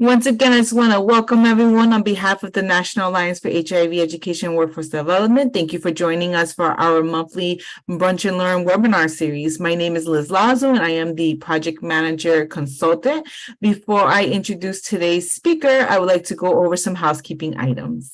Once again, I just want to welcome everyone on behalf of the National Alliance for HIV Education and Workforce Development. Thank you for joining us for our monthly Brunch and Learn webinar series. My name is Liz Lazo, and I am the project manager consultant. Before I introduce today's speaker, I would like to go over some housekeeping items.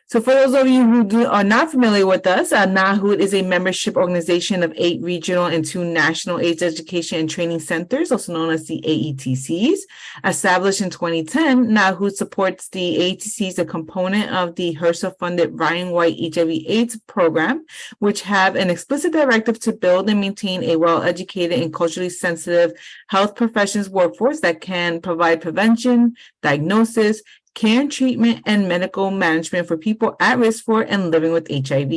So for those of you who are not familiar with us, NAHUD is a membership organization of 8 regional and 2 national AIDS education and training centers, also known as the AETCs. Established in 2010, NAHUD supports the AETCs, a component of the HRSA-funded Ryan White HIV/AIDS program, which have an explicit directive to build and maintain a well-educated and culturally sensitive health professions workforce that can provide prevention, diagnosis, care and treatment, and medical management for people at risk for and living with HIV.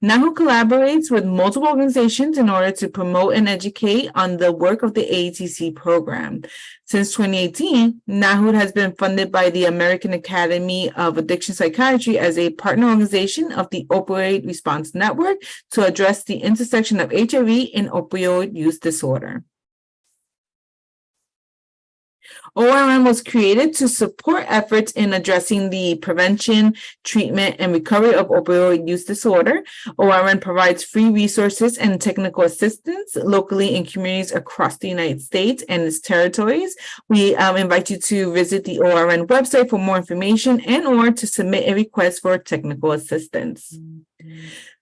NAHUD collaborates with multiple organizations in order to promote and educate on the work of the AETC program. Since 2018, NAHUD has been funded by the American Academy of Addiction Psychiatry as a partner organization of the Opioid Response Network to address the intersection of HIV and opioid use disorder. ORN was created to support efforts in addressing the prevention, treatment, and recovery of opioid use disorder. ORN provides free resources and technical assistance locally in communities across the United States and its territories. We invite you to visit the ORN website for more information and or to submit a request for technical assistance.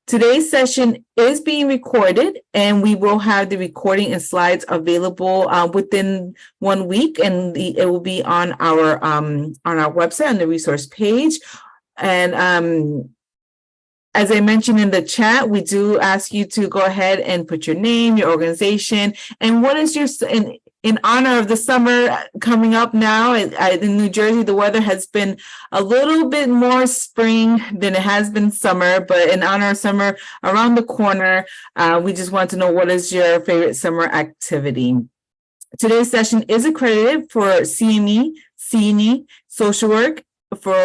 Today's session is being recorded, and we will have the recording and slides available within 1 week, and it will be on our website on the resource page. And as I mentioned in the chat, we do ask you to go ahead and put your name, your organization, and what is your in honor of the summer coming up now. In New Jersey, the weather has been a little bit more spring than it has been summer, but in honor of summer around the corner, we just want to know what is your favorite summer activity. Today's session is accredited for CME, CNE, social work, for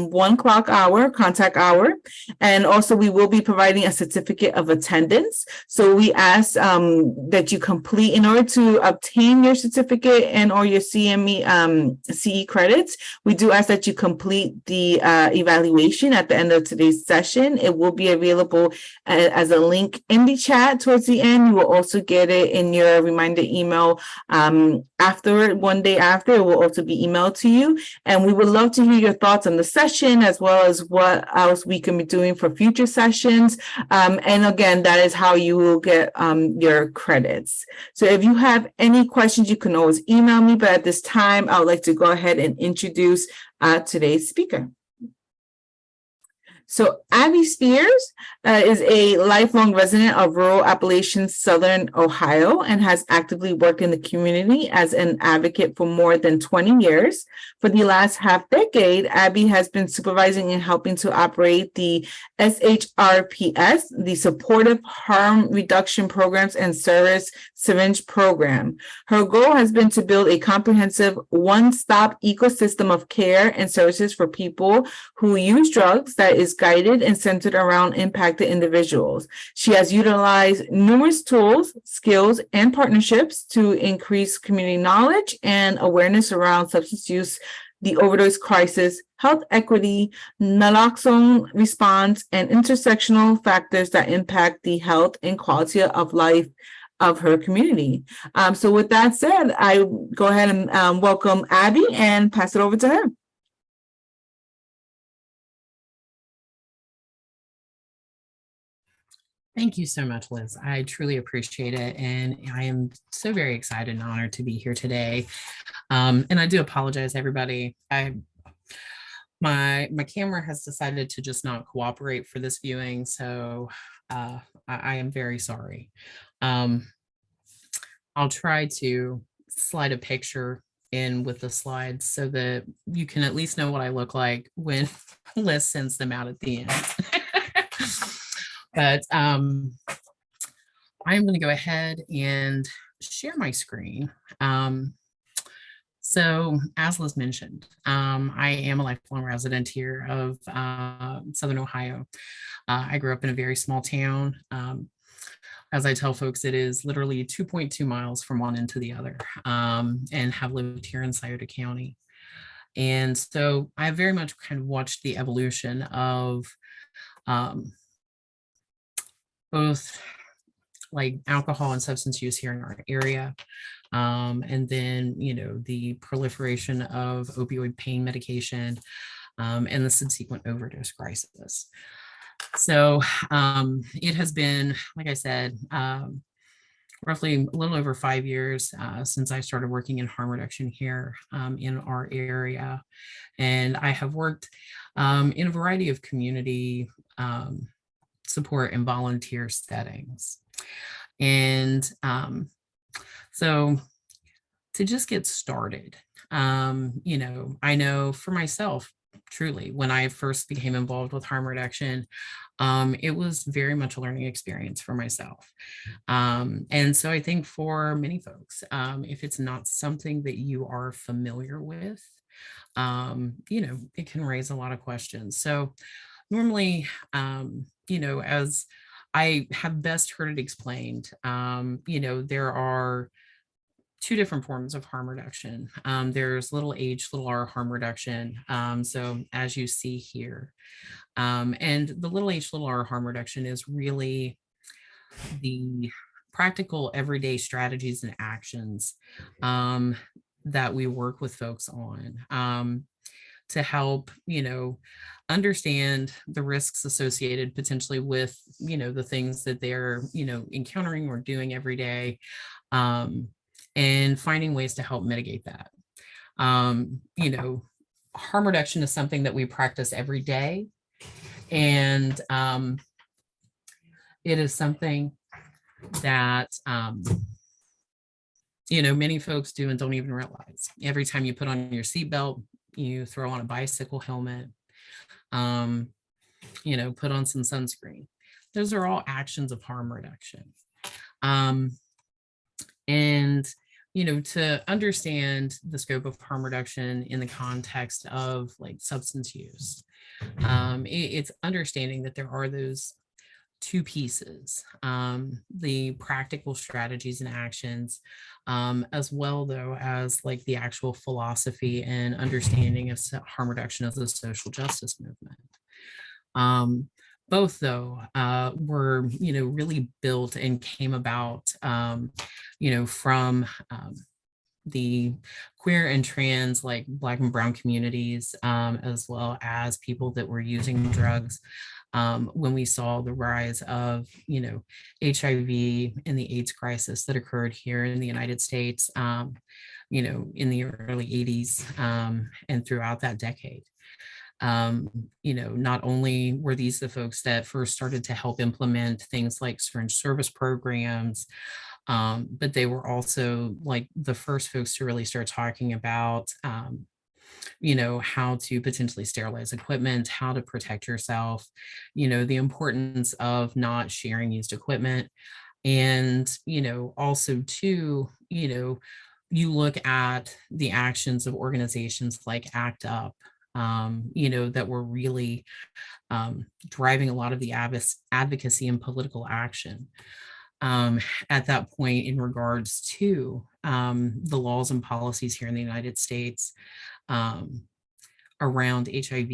1 o'clock hour, contact hour, and also we will be providing a certificate of attendance. So we ask that you complete, in order to obtain your certificate and or your CME CE credits, we do ask that you complete the evaluation at the end of today's session. It will be available as a link in the chat towards the end. You will also get it in your reminder email after, 1 day after. It will also be emailed to you, and we would love to hear your thoughts on the session, as well as what else we can be doing for future sessions. And again, that is how you will get your credits. So if you have any questions, you can always email me, but at this time, I would like to go ahead and introduce today's speaker. So Abby Spears is a lifelong resident of rural Appalachian, Southern Ohio, and has actively worked in the community as an advocate for more than 20 years. For the last half decade, Abby has been supervising and helping to operate the SHRPS, the Supportive Harm Reduction Programs and Service Syringe Program. Her goal has been to build a comprehensive one-stop ecosystem of care and services for people who use drugs that is guided and centered around impacted individuals. She has utilized numerous tools, skills, and partnerships to increase community knowledge and awareness around substance use, the overdose crisis, health equity, naloxone response, and intersectional factors that impact the health and quality of life of her community. So with that said, I go ahead and welcome Abby and pass it over to her. Thank you so much, Liz. I truly appreciate it. And I am so very excited and honored to be here today. And I do apologize, everybody. My camera has decided to just not cooperate for this viewing. So I am very sorry. I'll try to slide a picture in with the slides so that you can at least know what I look like when Liz sends them out at the end. But I'm going to go ahead and share my screen. So as Liz mentioned, I am a lifelong resident here of Southern Ohio. I grew up in a very small town. as I tell folks, it is literally 2.2 miles from one end to the other, and have lived here in Scioto County. And so I very much kind of watched the evolution of um, both like alcohol and substance use here in our area. And then, the proliferation of opioid pain medication, and the subsequent overdose crisis. So it has been, like I said, roughly a little over 5 years since I started working in harm reduction here in our area. And I have worked in a variety of community support and volunteer settings. And so to just get started, I know for myself, truly, when I first became involved with harm reduction, it was very much a learning experience for myself. And so I think for many folks, if it's not something that you are familiar with, it can raise a lot of questions. So normally, as I have best heard it explained, there are two different forms of harm reduction. There's little h, little r harm reduction. So as you see here, and the little h, little r harm reduction is really the practical everyday strategies and actions that we work with folks on to help, understand the risks associated potentially with, the things that they're, encountering or doing every day, and finding ways to help mitigate that. Harm reduction is something that we practice every day. And it is something that, many folks do and don't even realize. Every time you put on your seatbelt, you throw on a bicycle helmet, put on some sunscreen. Those are all actions of harm reduction. And to understand the scope of harm reduction in the context of like substance use, it's understanding that there are those two pieces, the practical strategies and actions, as well though as like the actual philosophy and understanding of harm reduction as a social justice movement. Both though were really built and came about from the queer and trans, like Black and brown communities, as well as people that were using drugs when we saw the rise of HIV and the AIDS crisis that occurred here in the United States in the early 80s and throughout that decade. Not only were these the folks that first started to help implement things like syringe service programs, but they were also like the first folks to really start talking about, how to potentially sterilize equipment, how to protect yourself, the importance of not sharing used equipment. And, also too, you look at the actions of organizations like ACT UP, that were really driving a lot of the advocacy and political action at that point in regards to the laws and policies here in the United States around HIV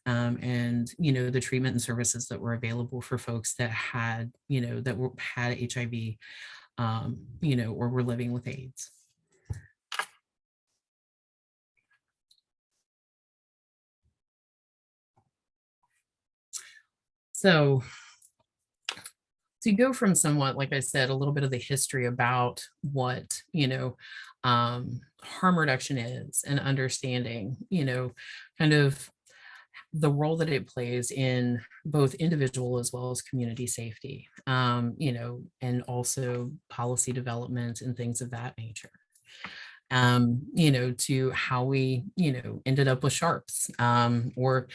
and the treatment and services that were available for folks that had had HIV or were living with AIDS. So to go from somewhat, like I said, a little bit of the history about what, harm reduction is and understanding, kind of the role that it plays in both individual as well as community safety, and also policy development and things of that nature. To how we, ended up with SHRPS, or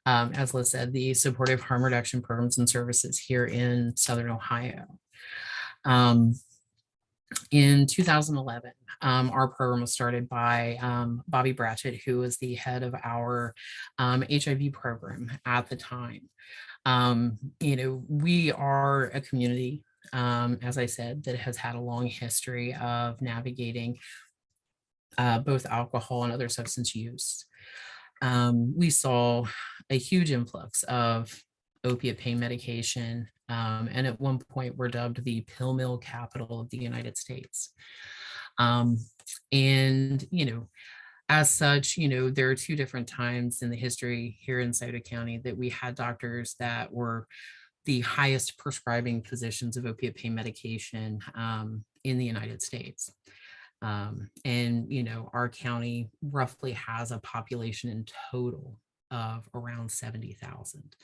as Liz said, the supportive harm reduction programs and services here in Southern Ohio. In 2011, our program was started by Bobby Bratchett, who was the head of our HIV program at the time. We are a community as I said, that has had a long history of navigating both alcohol and other substance use. We saw a huge influx of opiate pain medication, and at one point were dubbed the pill mill capital of the United States. And, as such, there are two different times in the history here in Sauter County that we had doctors that were the highest prescribing physicians of opiate pain medication in the United States. And our county roughly has a population in total of around 70,000.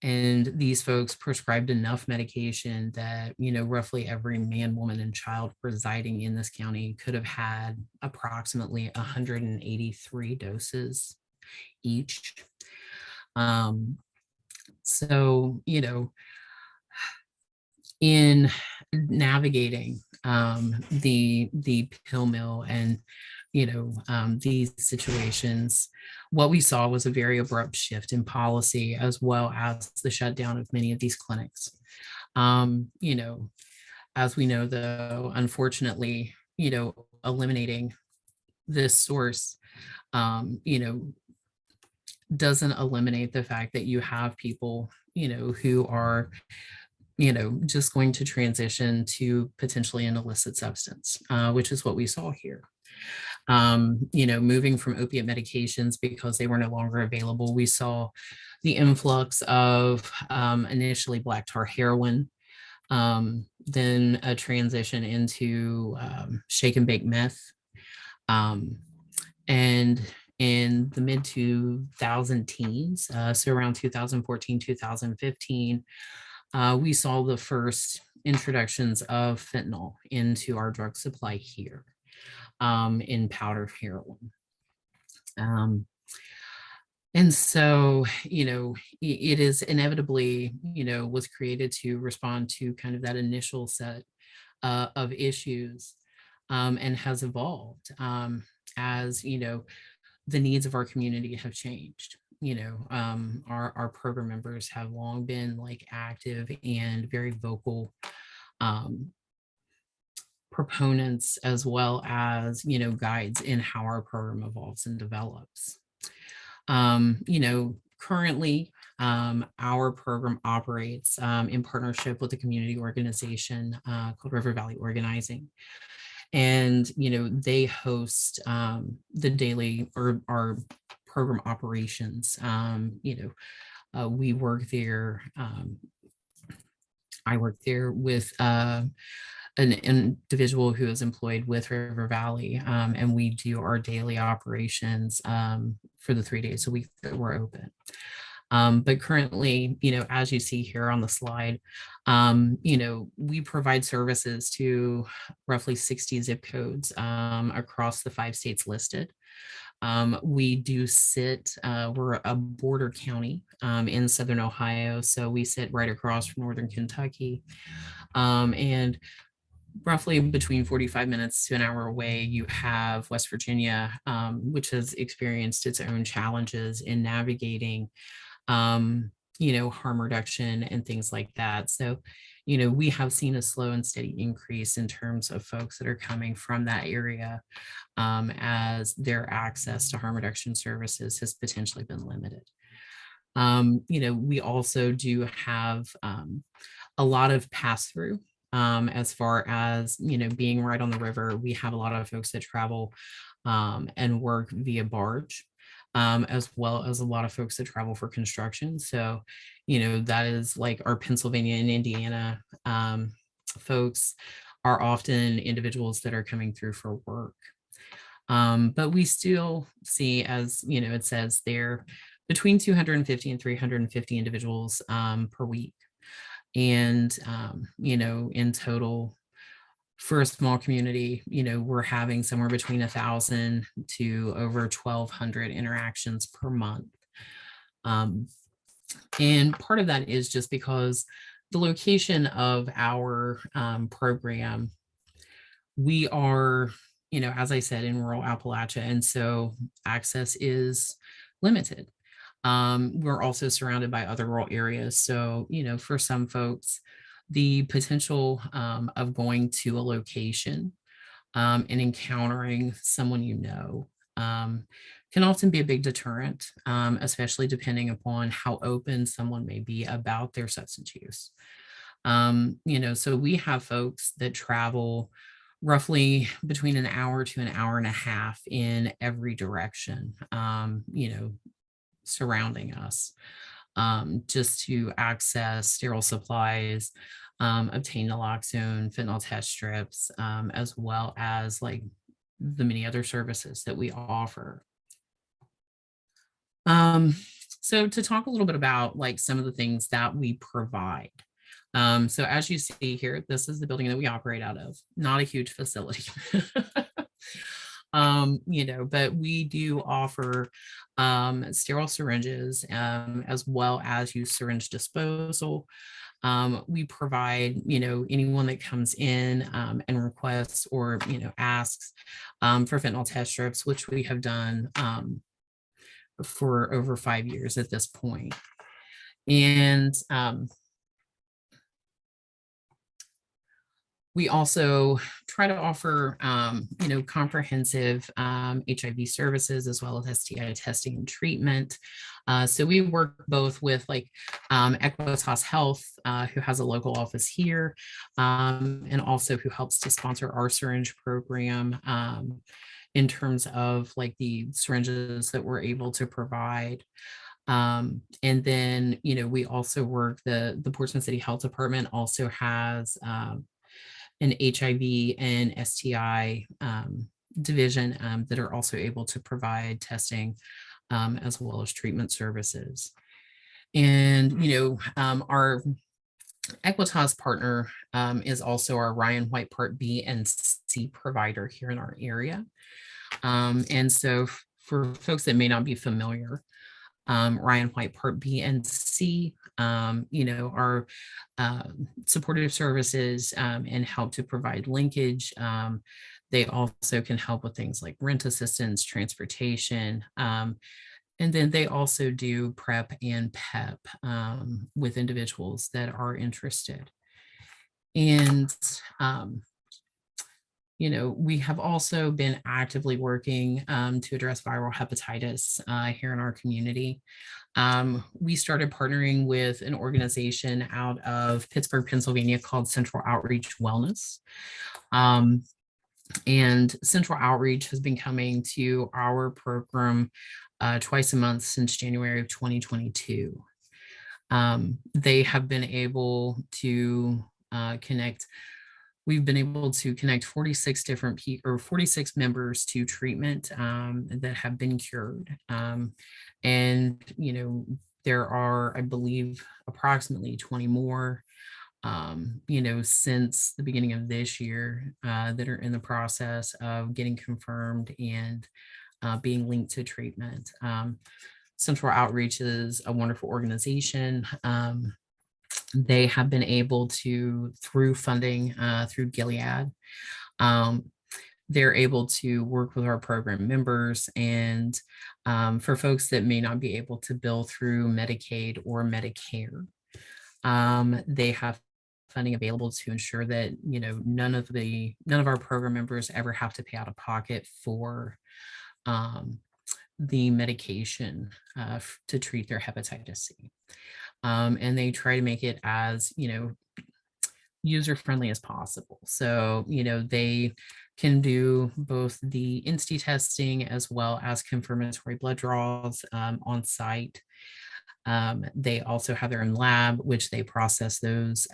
And these folks prescribed enough medication that, roughly every man, woman, and child residing in this county could have had approximately 183 doses each. So, in navigating the pill mill and these situations, what we saw was a very abrupt shift in policy, as well as the shutdown of many of these clinics. As we know, though, unfortunately, eliminating this source doesn't eliminate the fact that you have people who are just going to transition to potentially an illicit substance, which is what we saw here. Moving from opiate medications because they were no longer available, we saw the influx of initially black tar heroin, then a transition into shake and bake meth. And in the mid 2000 teens, so around 2014, 2015, we saw the first introductions of fentanyl into our drug supply here in powder heroin. And so, it is inevitably, was created to respond to kind of that initial set of issues, and has evolved as, the needs of our community have changed. Our program members have long been like active and very vocal proponents, as well as, guides in how our program evolves and develops. Currently, our program operates in partnership with a community organization called River Valley Organizing. And, they host the daily or our program operations. We work there. I work there with an individual who is employed with River Valley, and we do our daily operations for the 3 days a week that we're open. But currently, as you see here on the slide, we provide services to roughly 60 zip codes across the 5 states listed. We do sit, we're a border county in Southern Ohio, so we sit right across from Northern Kentucky. And roughly between 45 minutes to an hour away, you have West Virginia, which has experienced its own challenges in navigating harm reduction and things like that. So, we have seen a slow and steady increase in terms of folks that are coming from that area, as their access to harm reduction services has potentially been limited. We also do have a lot of pass through. As far as, being right on the river, we have a lot of folks that travel and work via barge, as well as a lot of folks that travel for construction. So, that is like our Pennsylvania and Indiana folks are often individuals that are coming through for work. But we still see, as, it says there, between 250 and 350 individuals per week. And, in total, for a small community, we're having somewhere between 1,000 to over 1,200 interactions per month. And part of that is just because the location of our program, we are, as I said, in rural Appalachia, and so access is limited. We're also surrounded by other rural areas. So, for some folks, the potential of going to a location and encountering someone can often be a big deterrent, especially depending upon how open someone may be about their substance use. So we have folks that travel roughly between an hour to an hour and a half in every direction, surrounding us, just to access sterile supplies, obtain naloxone, fentanyl test strips, as well as like the many other services that we offer. Um, so to talk a little bit about like some of the things that we provide. So as you see here, this is the building that we operate out of, not a huge facility. But we do offer sterile syringes, as well as use syringe disposal. We provide, anyone that comes in and requests or, asks for fentanyl test strips, which we have done for over 5 years at this point. And we also try to offer, comprehensive HIV services as well as STI testing and treatment. So we work both with like Equitas Health, who has a local office here, and also who helps to sponsor our syringe program in terms of like the syringes that we're able to provide. And then, we also work, the Portsmouth City Health Department also has an HIV and STI division that are also able to provide testing as well as treatment services. And, our Equitas partner is also our Ryan White Part B and C provider here in our area. And so for folks that may not be familiar, Ryan White Part B and C, are supportive services and help to provide linkage. They also can help with things like rent assistance, transportation, and then they also do PrEP and PEP with individuals that are interested. And we have also been actively working to address viral hepatitis here in our community. We started partnering with an organization out of Pittsburgh, Pennsylvania called Central Outreach Wellness. And Central Outreach has been coming to our program twice a month since January of 2022. They have been able to connect. We've been able to connect 46 different 46 members to treatment that have been cured. And, there are, I believe, approximately 20 more, since the beginning of this year that are in the process of getting confirmed and being linked to treatment. Central Outreach is a wonderful organization. They have been able to, through funding through Gilead, they're able to work with our program members. And for folks that may not be able to bill through Medicaid or Medicare, they have funding available to ensure that none of our program members ever have to pay out of pocket for the medication to treat their hepatitis C. And they try to make it as user friendly as possible. So they can do both the INSTI testing as well as confirmatory blood draws on site. They also have their own lab, which they process those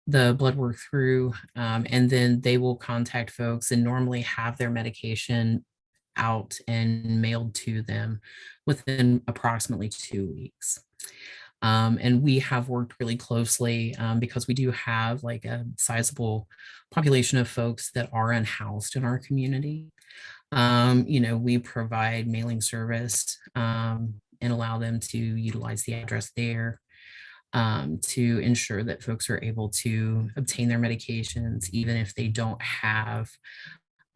the blood work through, and then they will contact folks and normally have their medication out and mailed to them within approximately 2 weeks. And we have worked really closely because we do have like a sizable population of folks that are unhoused in our community. We provide mailing service and allow them to utilize the address there to ensure that folks are able to obtain their medications, even if they don't have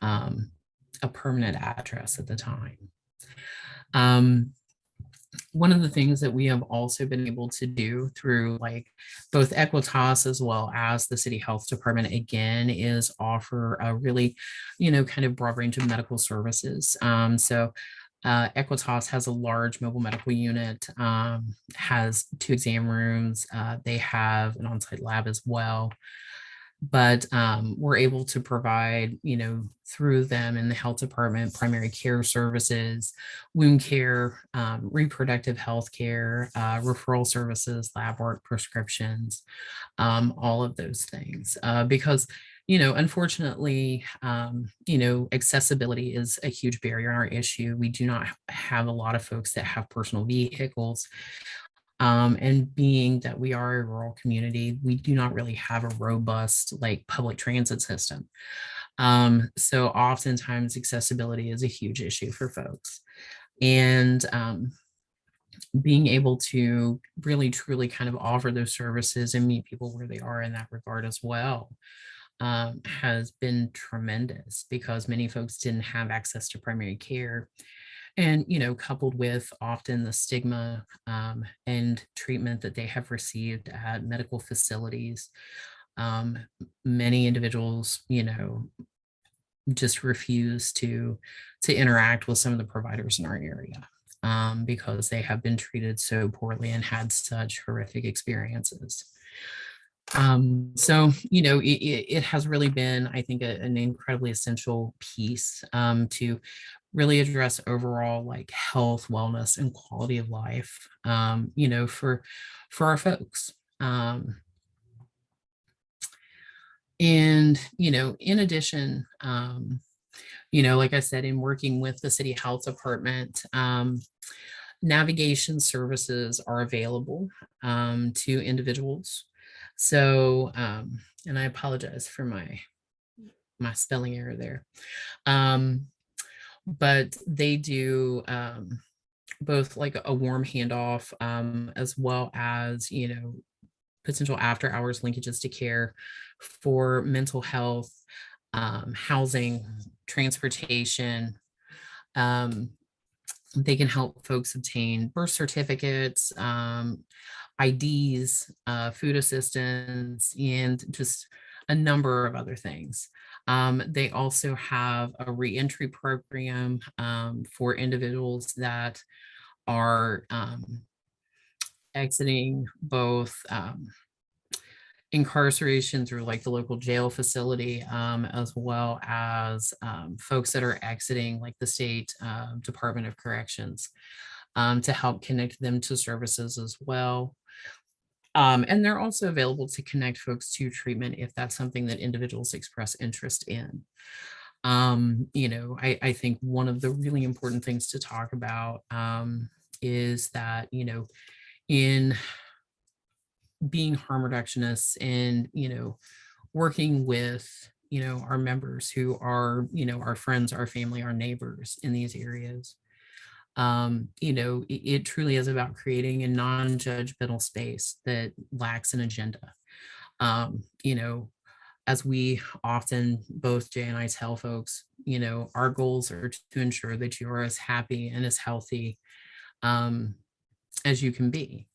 a permanent address at the time. one of the things that we have also been able to do through like both Equitas as well as the city health department again is offer a really, kind of broad range of medical services. Equitas has a large mobile medical unit, has 2 exam rooms. They have an on-site lab as well. But we're able to provide, through them in the health department, primary care services, wound care, reproductive health care, referral services, lab work, prescriptions, all of those things. Because, unfortunately, accessibility is a huge barrier in our issue. We do not have a lot of folks that have personal vehicles. And being that we are a rural community, we do not really have a robust like public transit system. So oftentimes accessibility is a huge issue for folks. And being able to really truly kind of offer those services and meet people where they are in that regard as well has been tremendous, because many folks didn't have access to primary care. And, coupled with often the stigma and treatment that they have received at medical facilities, many individuals, just refuse to interact with some of the providers in our area because they have been treated so poorly and had such horrific experiences. It has really been, I think, an incredibly essential piece to really address overall like health, wellness, and quality of life, for our folks. In addition, like I said, in working with the city health department, navigation services are available to individuals. So, and I apologize for my spelling error there. But they do both like a warm handoff as well as, potential after hours linkages to care for mental health, housing, transportation. They can help folks obtain birth certificates, IDs, food assistance, and just a number of other things. They also have a reentry program for individuals that are exiting both incarceration through like the local jail facility, as well as folks that are exiting like the state Department of Corrections, to help connect them to services as well. And they're also available to connect folks to treatment if that's something that individuals express interest in. I think one of the really important things to talk about is that, in being harm reductionists and, working with, our members who are, our friends, our family, our neighbors in these areas, it truly is about creating a non-judgmental space that lacks an agenda. As we often, both Jay and I tell folks, our goals are to ensure that you are as happy and as healthy as you can be,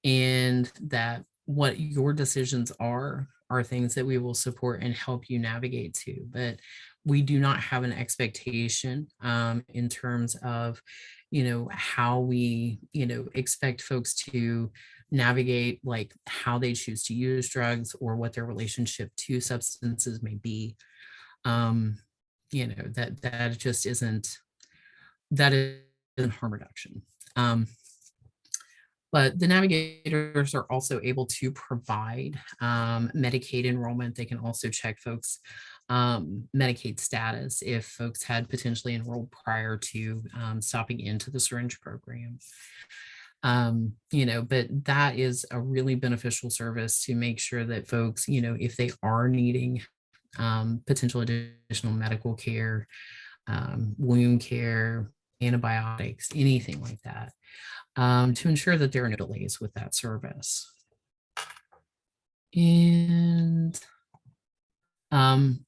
and that what your decisions are things that we will support and help you navigate to. But we do not have an expectation in terms of, how we, expect folks to navigate like how they choose to use drugs or what their relationship to substances may be. That just isn't, that isn't harm reduction. But the navigators are also able to provide Medicaid enrollment. They can also check folks' Medicaid status if folks had potentially enrolled prior to stopping into the syringe program. But that is a really beneficial service to make sure that folks, if they are needing potential additional medical care, wound care, antibiotics, anything like that, to ensure that there are no delays with that service. And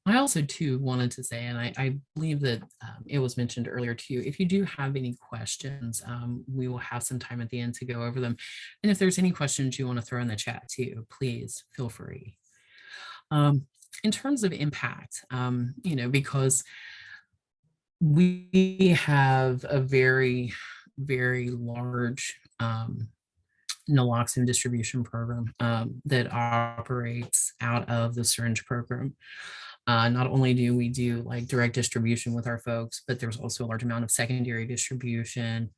I also too wanted to say, and I believe that it was mentioned earlier too, if you do have any questions, we will have some time at the end to go over them. And if there's any questions you want to throw in the chat too, please feel free. In terms of impact, because we have a very, very large naloxone distribution program that operates out of the syringe program. Not only do we do like direct distribution with our folks, but there's also a large amount of secondary distribution,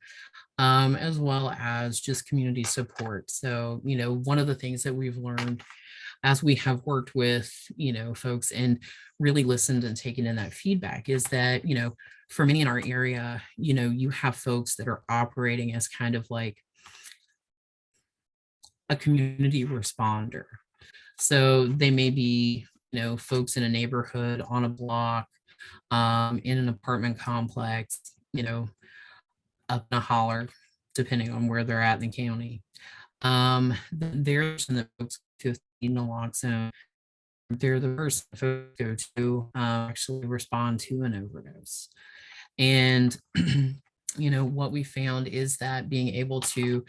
as well as just community support. So, one of the things that we've learned as we have worked with, folks and really listened and taken in that feedback is that, for many in our area, you have folks that are operating as kind of like a community responder. So they may be, folks in a neighborhood, on a block, in an apartment complex, up in a holler, depending on where they're at in the county. There's the folks who need naloxone. They're the person folks go to actually respond to an overdose. And what we found is that being able to,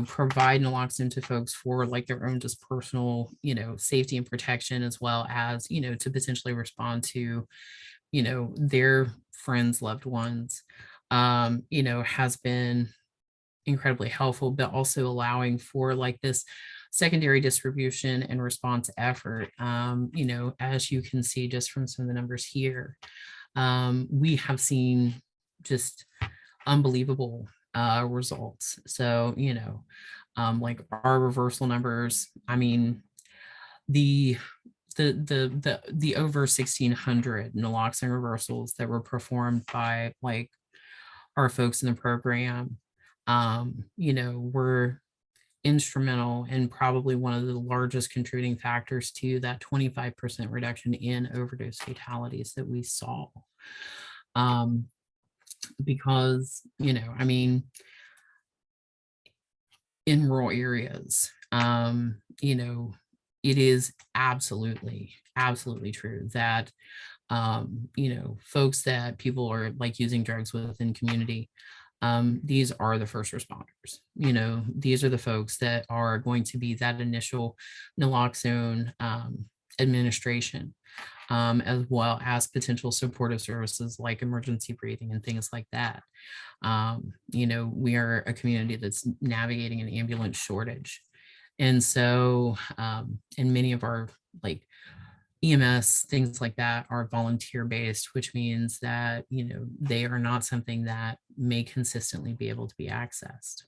provide naloxone to folks for like their own just personal, safety and protection, as well as, to potentially respond to, their friends, loved ones, has been incredibly helpful, but also allowing for like this secondary distribution and response effort. As you can see just from some of the numbers here, we have seen just unbelievable results. So, like our reversal numbers, I mean, the over 1,600 naloxone reversals that were performed by like our folks in the program, were instrumental and probably one of the largest contributing factors to that 25% reduction in overdose fatalities that we saw. Because, in rural areas, it is absolutely true that, folks that people are like using drugs with in community, these are the first responders. These are the folks that are going to be that initial naloxone administration, as well as potential supportive services like emergency breathing and things like that. We are a community that's navigating an ambulance shortage. And so, and many of our like EMS, things like that are volunteer based, which means that, they are not something that may consistently be able to be accessed.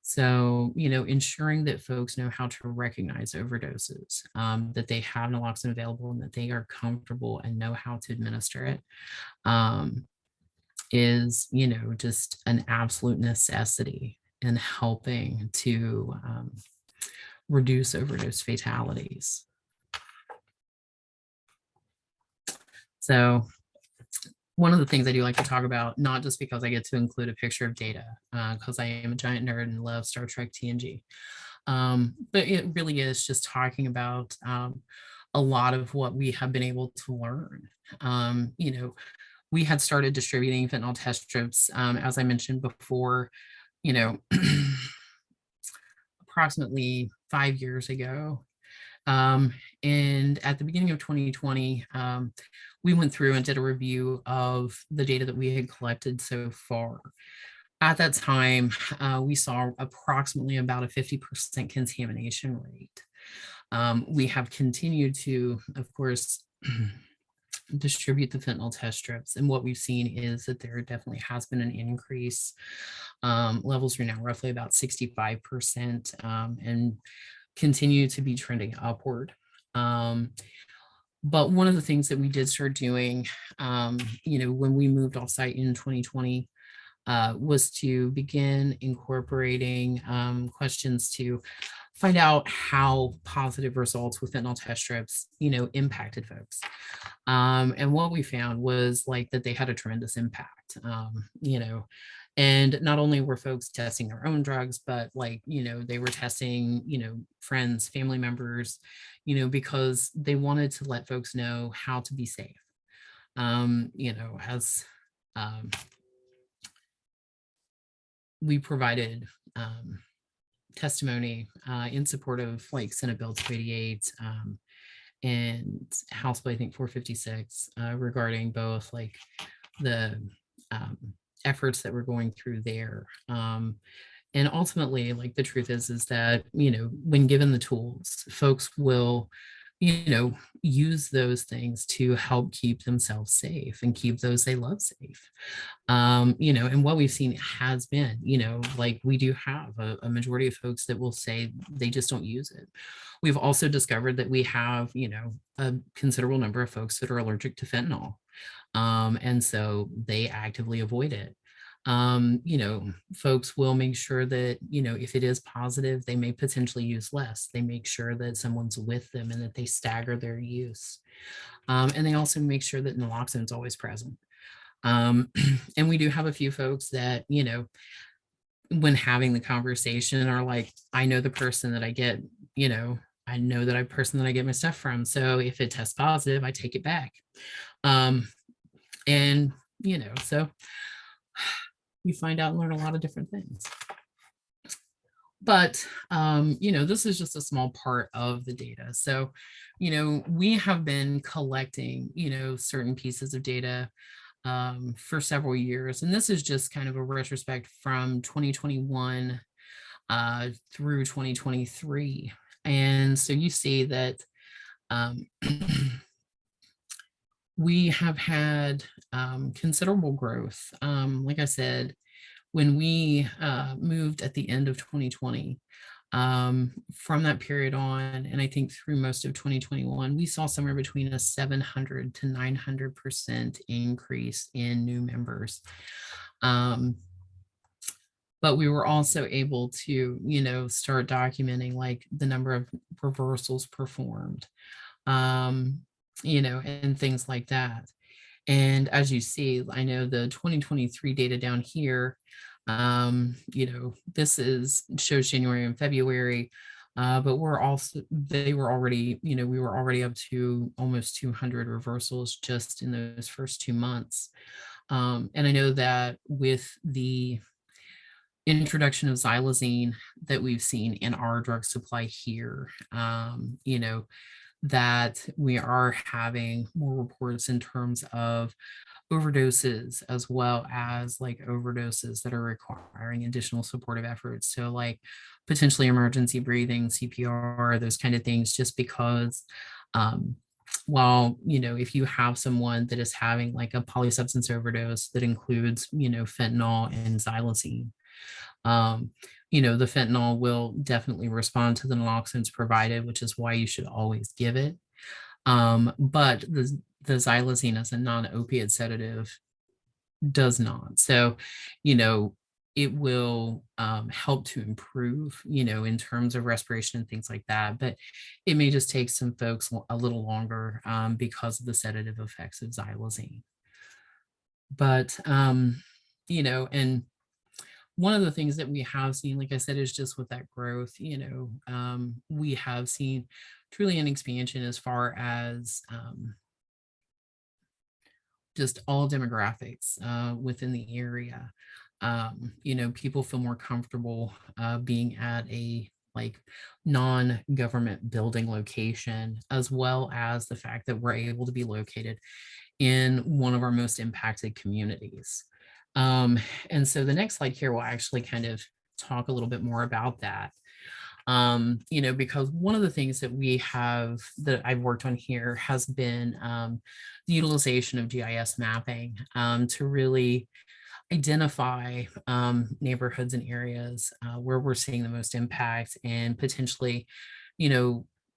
So, ensuring that folks know how to recognize overdoses, that they have naloxone available and that they are comfortable and know how to administer it, is, just an absolute necessity in helping to reduce overdose fatalities. So one of the things I do like to talk about, not just because I get to include a picture of data, because I am a giant nerd and love Star Trek TNG, but it really is just talking about a lot of what we have been able to learn. We had started distributing fentanyl test strips, as I mentioned before, approximately 5 years ago. And at the beginning of 2020, we went through and did a review of the data that we had collected so far. At that time, we saw approximately about a 50% contamination rate. We have continued to, of course, distribute the fentanyl test strips. And what we've seen is that there definitely has been an increase. Levels are now roughly about 65%, and continue to be trending upward. But one of the things that we did start doing, when we moved off site in 2020, was to begin incorporating questions to find out how positive results with fentanyl test strips, impacted folks. And what we found was like that they had a tremendous impact, And not only were folks testing their own drugs, but like, they were testing, friends, family members, because they wanted to let folks know how to be safe. As we provided testimony in support of like Senate Bill 288 and House Bill, I think 456, regarding both like the efforts that we're going through there. And ultimately, like the truth is that, when given the tools, folks will, use those things to help keep themselves safe and keep those they love safe. And what we've seen has been, like we do have a majority of folks that will say they just don't use it. We've also discovered that we have, a considerable number of folks that are allergic to fentanyl. And so they actively avoid it. Folks will make sure that, if it is positive, they may potentially use less. They make sure that someone's with them and that they stagger their use. And they also make sure that naloxone is always present. And we do have a few folks that, when having the conversation are like, I know the person that I get, I know that person that I get my stuff from. So if it tests positive, I take it back. And, so you find out and learn a lot of different things. But, this is just a small part of the data. So, we have been collecting, certain pieces of data for several years. And this is just kind of a retrospect from 2021 through 2023. And so you see that we have had considerable growth. Like I said, when we moved at the end of 2020, from that period on, and I think through most of 2021, we saw somewhere between a 700 to 900% increase in new members. But we were also able to, start documenting like the number of reversals performed, and things like that. And as you see, I know the 2023 data down here, this shows January and February, but they were already, we were already up to almost 200 reversals just in those first 2 months. And I know that with the introduction of xylazine that we've seen in our drug supply here, that we are having more reports in terms of overdoses, as well as like overdoses that are requiring additional supportive efforts. So like potentially emergency breathing, CPR, those kind of things, just because while, if you have someone that is having like a polysubstance overdose that includes, fentanyl and xylazine, the fentanyl will definitely respond to the naloxones provided, which is why you should always give it. But the xylazine as a non-opiate sedative does not. So, it will help to improve, in terms of respiration and things like that. But it may just take some folks a little longer because of the sedative effects of xylazine. But, and one of the things that we have seen, like I said, is just with that growth, we have seen truly an expansion as far as just all demographics within the area. People feel more comfortable being at a like non-government building location, as well as the fact that we're able to be located in one of our most impacted communities. And so the next slide here will actually kind of talk a little bit more about that. Because one of the things that I've worked on here has been the utilization of GIS mapping to really identify neighborhoods and areas where we're seeing the most impact, and potentially,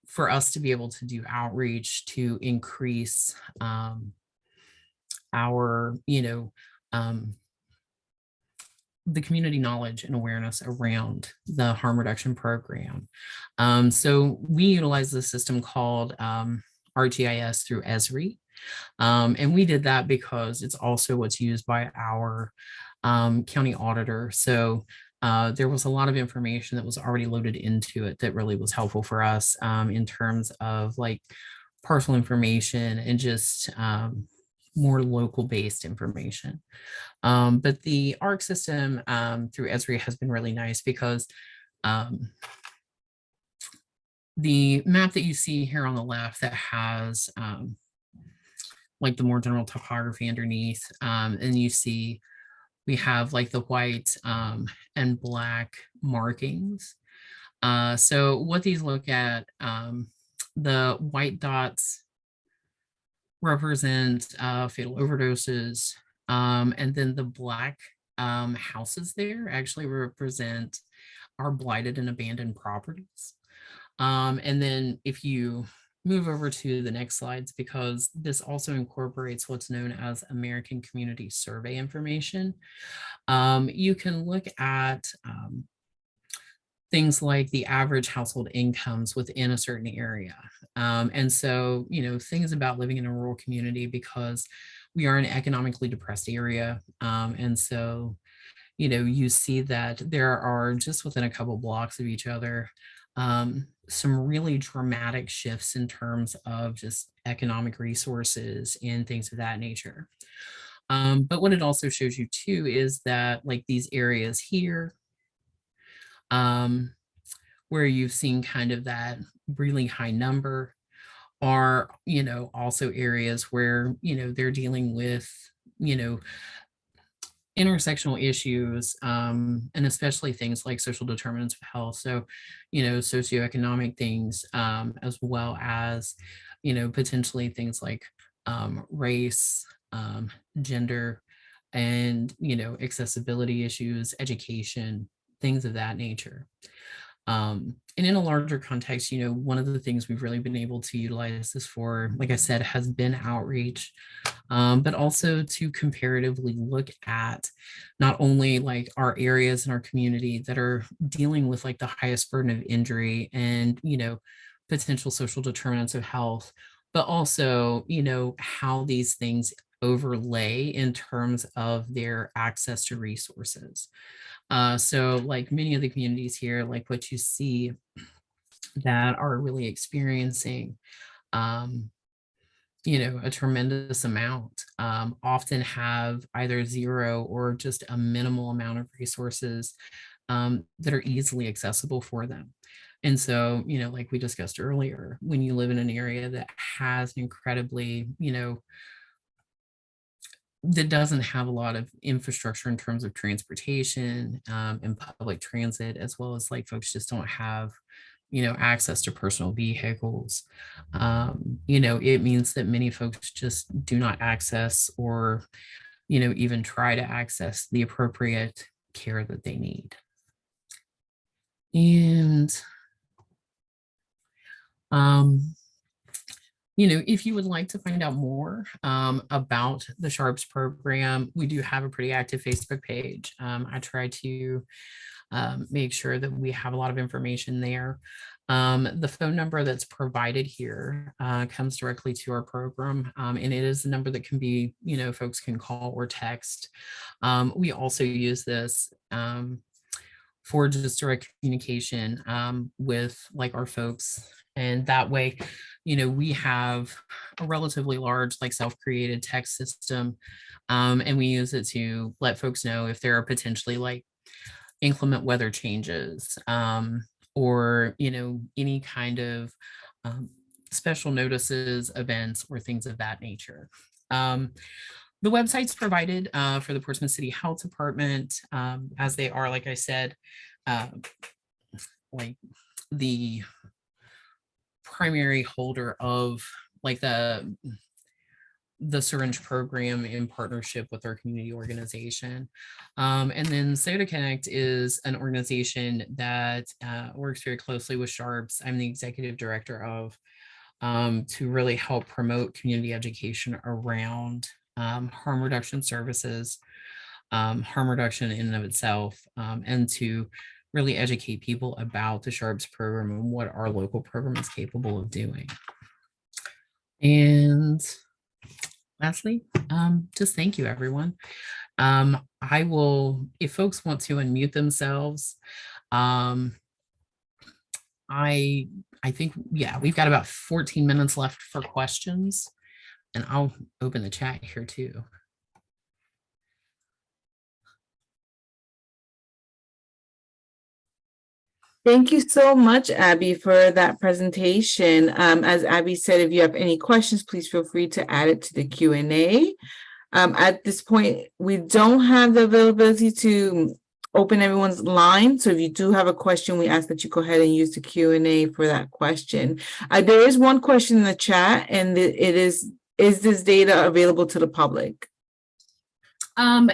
for us to be able to do outreach to increase our, the community knowledge and awareness around the harm reduction program. So we utilize the system called ArcGIS through Esri. And we did that because it's also what's used by our county auditor. So there was a lot of information that was already loaded into it that really was helpful for us in terms of like personal information and just more local based information. But the ARC system through Esri has been really nice because the map that you see here on the left that has like the more general topography underneath, and you see we have like the white and black markings. So what these look at, the white dots represent fatal overdoses, and then the black houses there actually represent our blighted and abandoned properties. And then if you move over to the next slides, because this also incorporates what's known as American Community Survey information, you can look at things like the average household incomes within a certain area. And so, things about living in a rural community, because we are an economically depressed area. And so, you see that there are just within a couple blocks of each other, some really dramatic shifts in terms of just economic resources and things of that nature. But what it also shows you too is that like these areas here, where you've seen kind of that really high number are, also areas where, they're dealing with, intersectional issues, and especially things like social determinants of health. So, socioeconomic things, as well as, potentially things like race, gender, and, accessibility issues, education, things of that nature. And in a larger context, one of the things we've really been able to utilize this for, like I said, has been outreach, but also to comparatively look at not only like our areas in our community that are dealing with like the highest burden of injury and, potential social determinants of health, but also, how these things overlay in terms of their access to resources. So like many of the communities here, like what you see that are really experiencing, um, a tremendous amount, often have either zero or just a minimal amount of resources that are easily accessible for them. And so, like we discussed earlier, when you live in an area that has an incredibly, that doesn't have a lot of infrastructure in terms of transportation and public transit, as well as like folks just don't have, access to personal vehicles. It means that many folks just do not access or, even try to access the appropriate care that they need. And, if you would like to find out more about the SHRPS program, we do have a pretty active Facebook page. I try to make sure that we have a lot of information there. The phone number that's provided here comes directly to our program, and it is the number that can be, folks can call or text. We also use this for just direct communication with like our folks. And that way, we have a relatively large, like self-created text system. And we use it to let folks know if there are potentially like inclement weather changes, or, any kind of special notices, events, or things of that nature. The website's provided for the Portsmouth City Health Department, as they are, like I said, like the primary holder of like the syringe program in partnership with our community organization. And then Soda Connect is an organization that works very closely with SHRPS. I'm the executive director of, to really help promote community education around harm reduction services, harm reduction in and of itself, and to really educate people about the SHRPS program and what our local program is capable of doing. And lastly, just thank you, everyone. I will, if folks want to unmute themselves, um, I I think, yeah, we've got about 14 minutes left for questions, and I'll open the chat here too. Thank you so much, Abby, for that presentation. As Abby said, if you have any questions, please feel free to add it to the Q&A. At this point, we don't have the availability to open everyone's line. So if you do have a question, we ask that you go ahead and use the Q&A for that question. There is one question in the chat, and it is this data available to the public?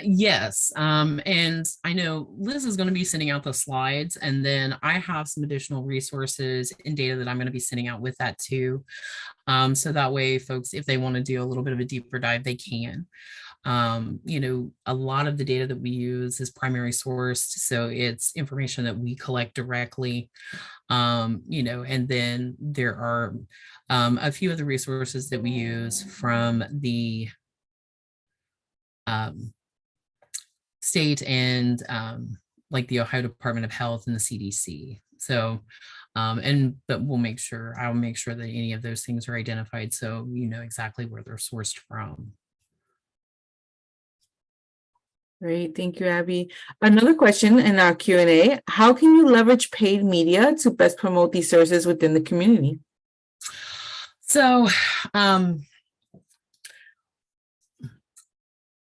Yes. And I know Liz is going to be sending out the slides, and then I have some additional resources and data that I'm going to be sending out with that too. So that way folks, if they want to do a little bit of a deeper dive, they can. You know, a lot of the data that we use is primary sourced, so it's information that we collect directly. You know, and then there are a few of the resources that we use from the state and like the Ohio Department of Health and the CDC. So, but I'll make sure that any of those things are identified so you know exactly where they're sourced from. Great, thank you, Abby. Another question in our Q&A: how can you leverage paid media to best promote these services within the community? So,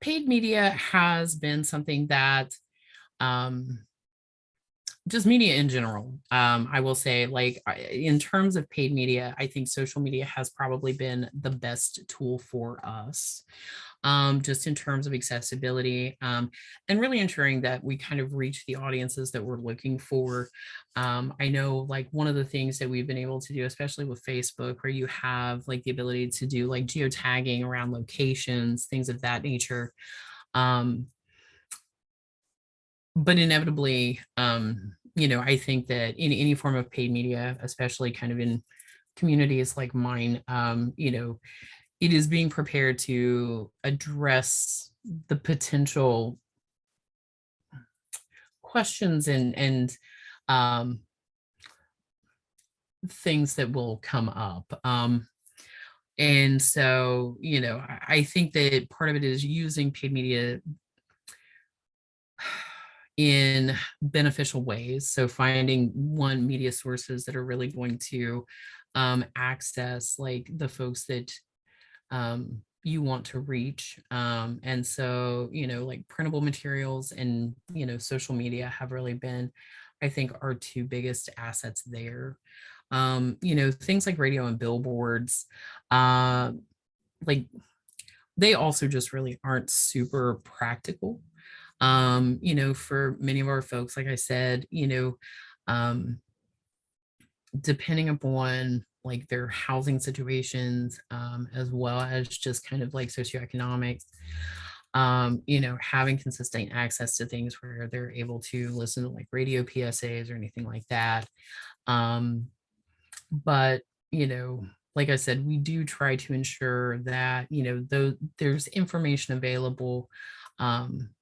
paid media has been something that, just media in general, I will say, like, in terms of paid media, I think social media has probably been the best tool for us, just in terms of accessibility, and really ensuring that we kind of reach the audiences that we're looking for. I know, like, one of the things that we've been able to do, especially with Facebook, where you have like the ability to do like geotagging around locations, things of that nature. But inevitably, you know, I think that in any form of paid media, especially kind of in communities like mine, you know, it is being prepared to address the potential questions and things that will come up. And so, you know, I think that part of it is using paid media in beneficial ways. So finding one media sources that are really going to access like the folks that you want to reach. And so, you know, like printable materials and, you know, social media have really been, I think, our two biggest assets there. You know, things like radio and billboards, like they also just really aren't super practical. You know, for many of our folks, like I said, you know, depending upon like their housing situations, as well as just kind of like socioeconomics, you know, having consistent access to things where they're able to listen to like radio PSAs or anything like that. But, you know, like I said, we do try to ensure that, you know, there's information available,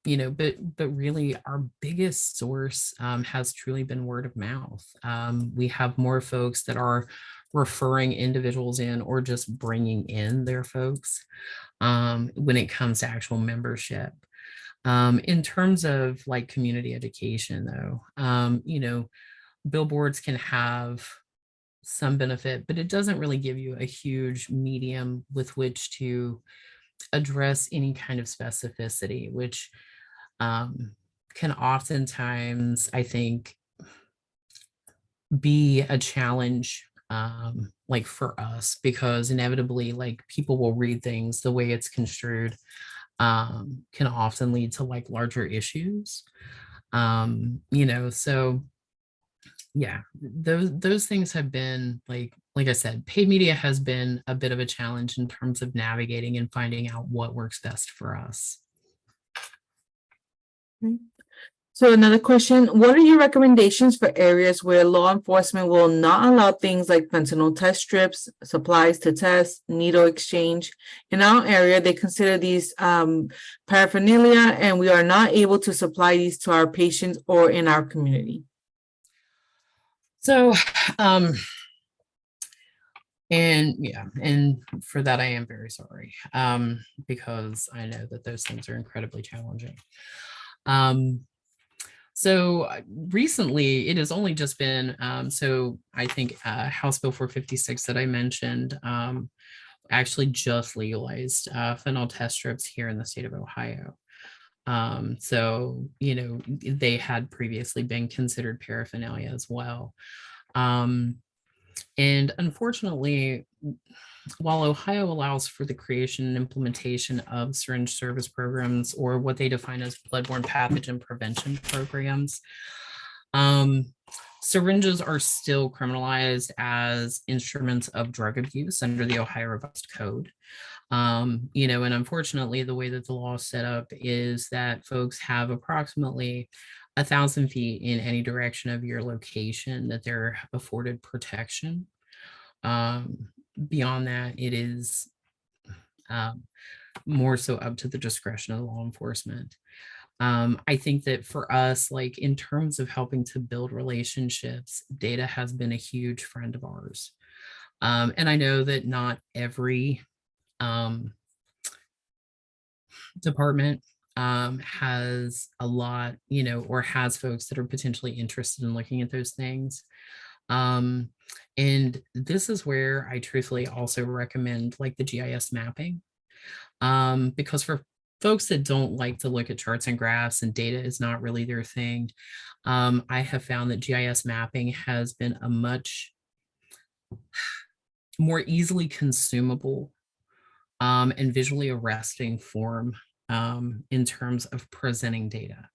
you know, but really our biggest source has truly been word of mouth. We have more folks that are referring individuals in or just bringing in their folks when it comes to actual membership. In terms of like community education, though, you know, billboards can have some benefit, but it doesn't really give you a huge medium with which to address any kind of specificity, which can oftentimes, I think, be a challenge like for us, because inevitably like people will read things the way it's construed, can often lead to like larger issues. You know, so yeah, those things have been like I said, paid media has been a bit of a challenge in terms of navigating and finding out what works best for us. So another question, what are your recommendations for areas where law enforcement will not allow things like fentanyl test strips, supplies to test, needle exchange? In our area, they consider these paraphernalia, and we are not able to supply these to our patients or in our community. So, and yeah, and for that, I am very sorry, because I know that those things are incredibly challenging. So recently, it has only just been, so I think House Bill 456 that I mentioned actually just legalized fentanyl test strips here in the state of Ohio. So, they had previously been considered paraphernalia as well. And unfortunately, while Ohio allows for the creation and implementation of syringe service programs, or what they define as bloodborne pathogen prevention programs, syringes are still criminalized as instruments of drug abuse under the Ohio Revised Code. And unfortunately, the way that the law is set up is that folks have approximately 1,000 feet in any direction of your location that they're afforded protection. Beyond that, it is more so up to the discretion of law enforcement. I think that for us, like in terms of helping to build relationships, data has been a huge friend of ours. And I know that not every department has a lot, or has folks that are potentially interested in looking at those things. And this is where I truthfully also recommend like the GIS mapping, because for folks that don't like to look at charts and graphs and data is not really their thing, I have found that GIS mapping has been a much more easily consumable and visually arresting form in terms of presenting data.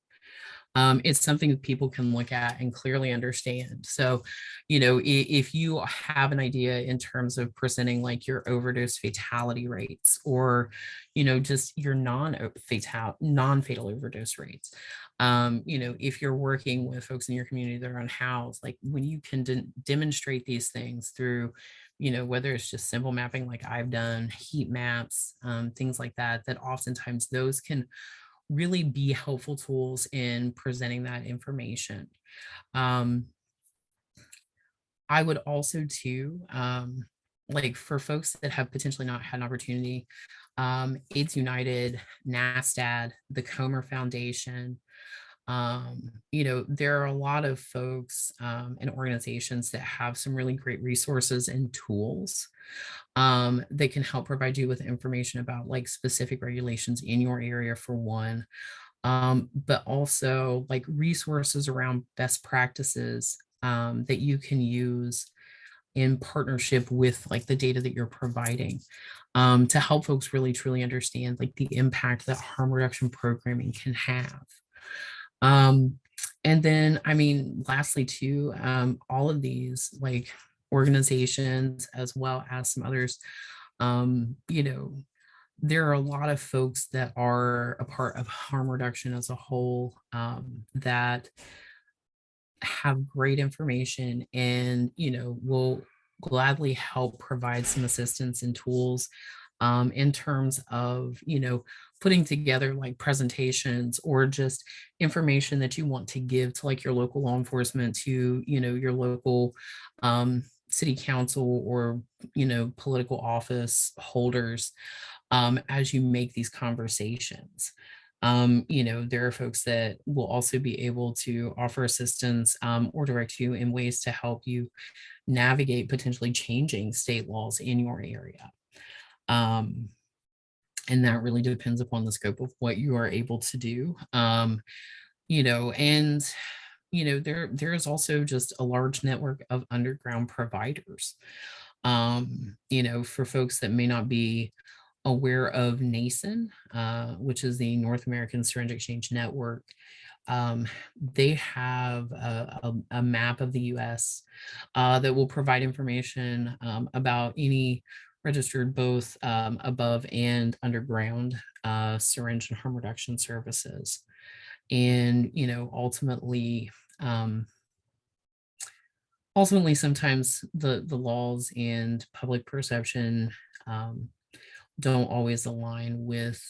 It's something that people can look at and clearly understand. So, if you have an idea in terms of presenting like your overdose fatality rates, or, just your non-fatal overdose rates, if you're working with folks in your community that are unhoused, like when you can demonstrate these things through, whether it's just simple mapping like I've done, heat maps, things like that, that oftentimes those can really be helpful tools in presenting that information. I would also too, like for folks that have potentially not had an opportunity, AIDS United, NASTAD, the Comer Foundation, there are a lot of folks and organizations that have some really great resources and tools that can help provide you with information about like specific regulations in your area for one, but also like resources around best practices that you can use in partnership with like the data that you're providing, to help folks really truly understand like the impact that harm reduction programming can have. And then, I mean, lastly, too, all of these like organizations, as well as some others, there are a lot of folks that are a part of harm reduction as a whole, that have great information and, will gladly help provide some assistance and tools in terms of, putting together like presentations or just information that you want to give to like your local law enforcement, to, your local city council, or, political office holders, as you make these conversations. There are folks that will also be able to offer assistance, or direct you in ways to help you navigate potentially changing state laws in your area. And that really depends upon the scope of what you are able to do. And there is also just a large network of underground providers. For folks that may not be aware of NASIN, which is the North American Syringe Exchange Network, they have a map of the US that will provide information about any registered both above and underground syringe and harm reduction services. And, ultimately sometimes the laws and public perception don't always align with,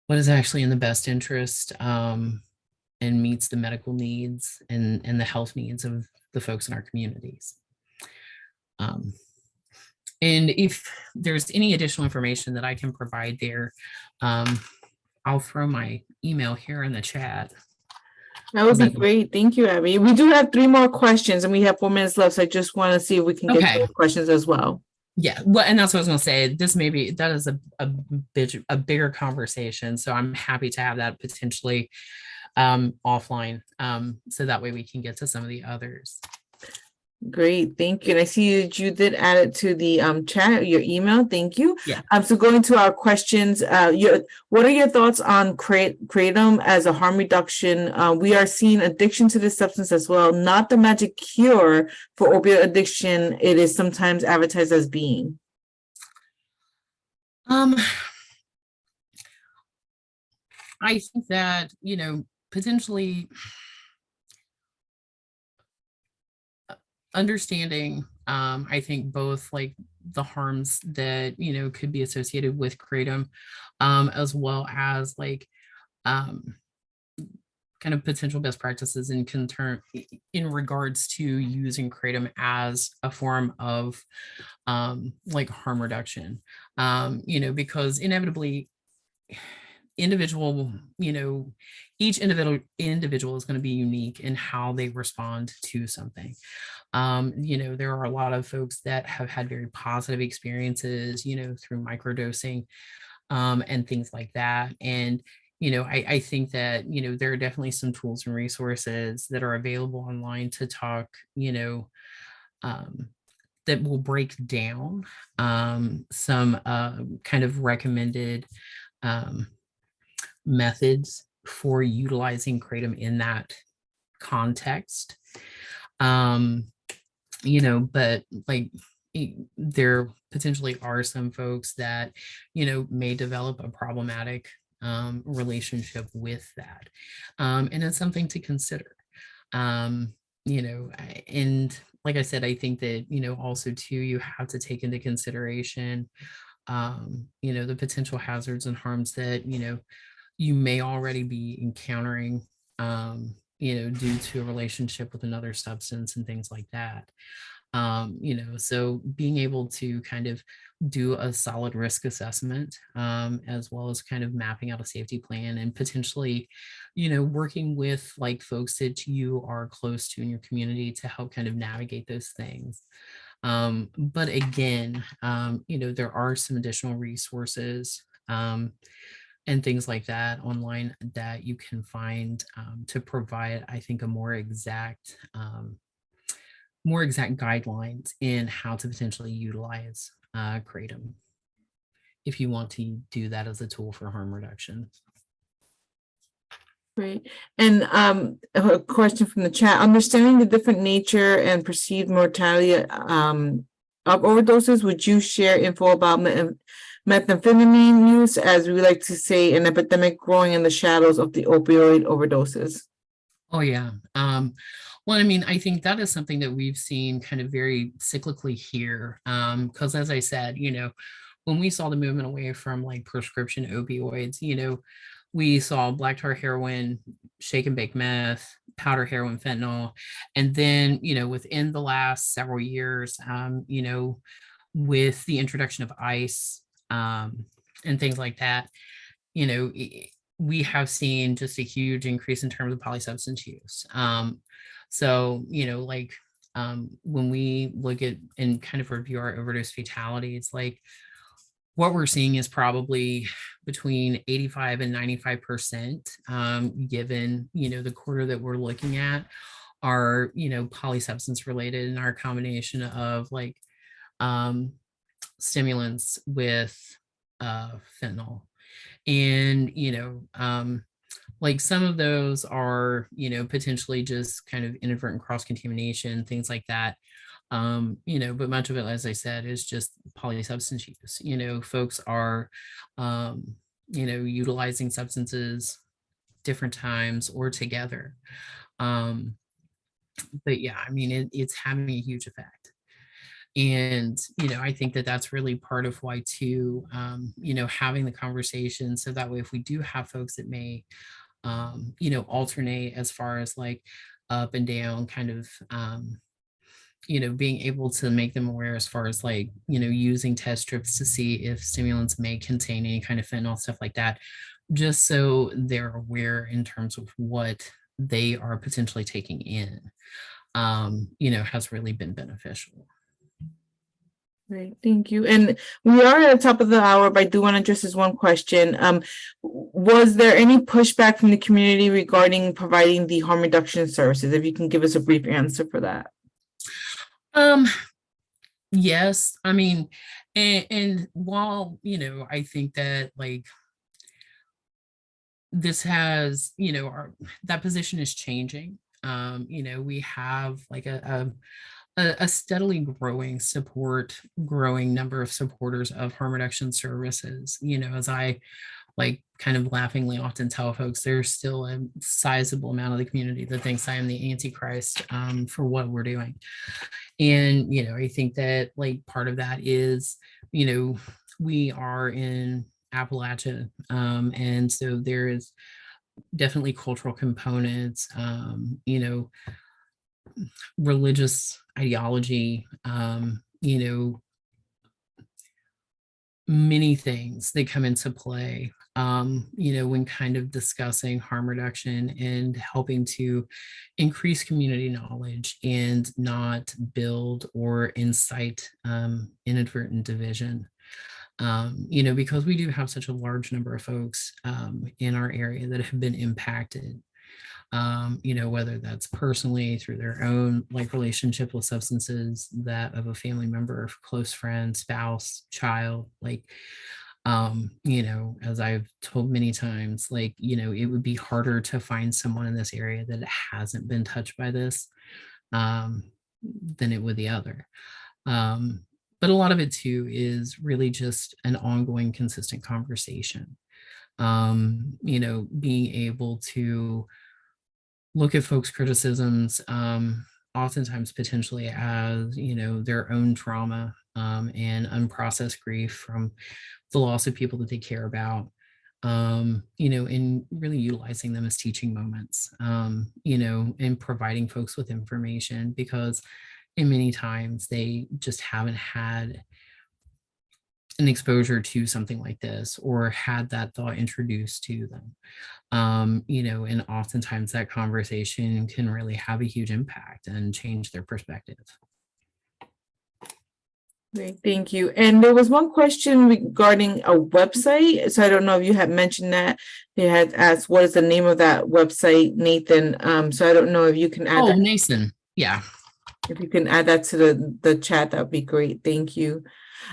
what is actually in the best interest, and meets the medical needs and the health needs of the folks in our communities. Um, and if there's any additional information that I can provide there, I'll throw my email here in the chat. That would be great. Thank you, Abby. We do have 3 more questions and we have 4 minutes left. So I just want to see if we can get to those questions as well. Yeah, well, and that's what I was going to say. That is a bigger conversation. So I'm happy to have that potentially offline, so that way we can get to some of the others. Great, thank you. And I see that you did add it to the chat, your email. Thank you. Yeah. So going to our questions, what are your thoughts on kratom as a harm reduction? We are seeing addiction to this substance as well, not the magic cure for opioid addiction. It is sometimes advertised as being. I think that, potentially understanding, I think both like the harms that, could be associated with kratom, as well as like kind of potential best practices in regards to using kratom as a form of like harm reduction, because inevitably each individual is going to be unique in how they respond to something. There are a lot of folks that have had very positive experiences, through microdosing, and things like that. And, I think that, there are definitely some tools and resources that are available online to talk, that will break down some kind of recommended methods for utilizing kratom in that context. But like there potentially are some folks that, may develop a problematic relationship with that. And it's something to consider. And like I said, I think that, also too, you have to take into consideration, the potential hazards and harms that, you may already be encountering, due to a relationship with another substance and things like that. So being able to kind of do a solid risk assessment, as well as kind of mapping out a safety plan and potentially, working with like folks that you are close to in your community to help kind of navigate those things. But again, there are some additional resources, and things like that online that you can find, to provide, I think, a more exact guidelines in how to potentially utilize kratom if you want to do that as a tool for harm reduction. Great. And a question from the chat: understanding the different nature and perceived mortality of overdoses, would you share info about methamphetamine use, as we like to say, an epidemic growing in the shadows of the opioid overdoses? Oh yeah. Well, I mean, I think that is something that we've seen kind of very cyclically here. Because as I said, when we saw the movement away from like prescription opioids, we saw black tar heroin, shake and bake meth, powder heroin, fentanyl. And then, within the last several years, with the introduction of ice, and things like that, we have seen just a huge increase in terms of polysubstance use. So, when we look at and kind of review our overdose fatalities, like what we're seeing is probably between 85 and 95%, given, the quarter that we're looking at are, polysubstance related, and our combination of like stimulants with fentanyl. And, like some of those are, potentially just kind of inadvertent cross-contamination, things like that. But much of it, as I said, is just polysubstance use. Folks are, utilizing substances different times or together. But yeah, I mean, it's having a huge effect. And, I think that that's really part of why too, having the conversation. So that way, if we do have folks that may, alternate as far as like up and down kind of, being able to make them aware as far as like, using test strips to see if stimulants may contain any kind of fentanyl, stuff like that, just so they're aware in terms of what they are potentially taking in, has really been beneficial. Great, thank you. And we are at the top of the hour, but I do want to address this one question. Was there any pushback from the community regarding providing the harm reduction services? If you can give us a brief answer for that. Yes, I mean, and while, I think that like this has, that position is changing. We have like a steadily growing number of supporters of harm reduction services. As I like kind of laughingly often tell folks, there's still a sizable amount of the community that thinks I am the Antichrist for what we're doing. And, I think that like part of that is, we are in Appalachia. And so there is definitely cultural components, religious ideology, many things that come into play, when kind of discussing harm reduction and helping to increase community knowledge and not build or incite inadvertent division. Because we do have such a large number of folks in our area that have been impacted, whether that's personally through their own like relationship with substances, that of a family member, close friend, spouse, child, like, as I've told many times, like, it would be harder to find someone in this area that hasn't been touched by this than it would the other. But a lot of it too is really just an ongoing, consistent conversation. Being able to look at folks' criticisms, oftentimes potentially as, their own trauma and unprocessed grief from the loss of people that they care about, and really utilizing them as teaching moments, and providing folks with information, because in many times they just haven't had an exposure to something like this or had that thought introduced to them. And oftentimes that conversation can really have a huge impact and change their perspective. Great, thank you. And there was one question regarding a website. So I don't know if you had mentioned that. They had asked, what is the name of that website, Nathan? So I don't know if you can add that. Nathan. Yeah. If you can add that to the chat, that would be great. Thank you.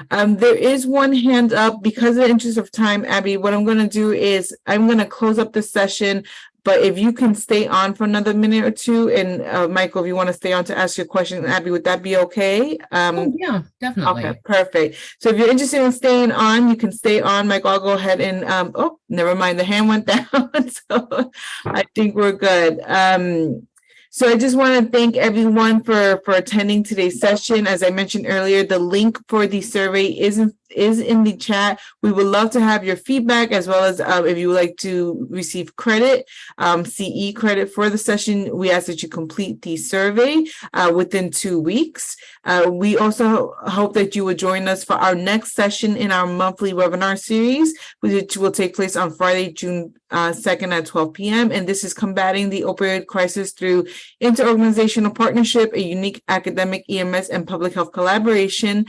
There is one hand up. Because of the interest of time, Abby, what I'm going to do is I'm going to close up the session. But if you can stay on for another minute or two, and Michael, if you want to stay on to ask your question, Abby, would that be okay? Yeah, definitely. Okay, perfect. So if you're interested in staying on, you can stay on. Michael, I'll go ahead and oh, never mind, the hand went down. So I think we're good. So I just want to thank everyone for attending today's session. As I mentioned earlier, the link for the survey is in the chat. We would love to have your feedback, as well as if you would like to receive credit, CE credit for the session. We ask that you complete the survey within 2 weeks. We also hope that you will join us for our next session in our monthly webinar series, which will take place on Friday, June 2nd at 12 p.m. And this is combating the opioid crisis through interorganizational partnership, a unique academic, EMS, and public health collaboration.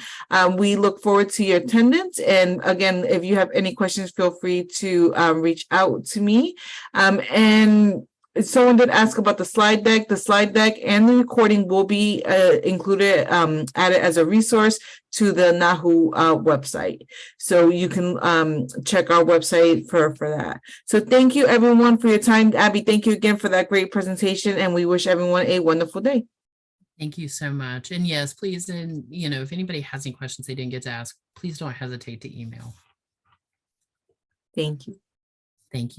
We look forward to your attendance. And again, if you have any questions, feel free to reach out to me. And someone did ask about the slide deck. The slide deck and the recording will be included, added as a resource to the NAHU website. So you can check our website for that. So thank you everyone for your time. Abby, thank you again for that great presentation, and we wish everyone a wonderful day. Thank you so much. And yes, please, and if anybody has any questions they didn't get to ask, please don't hesitate to email. Thank you. Thank you.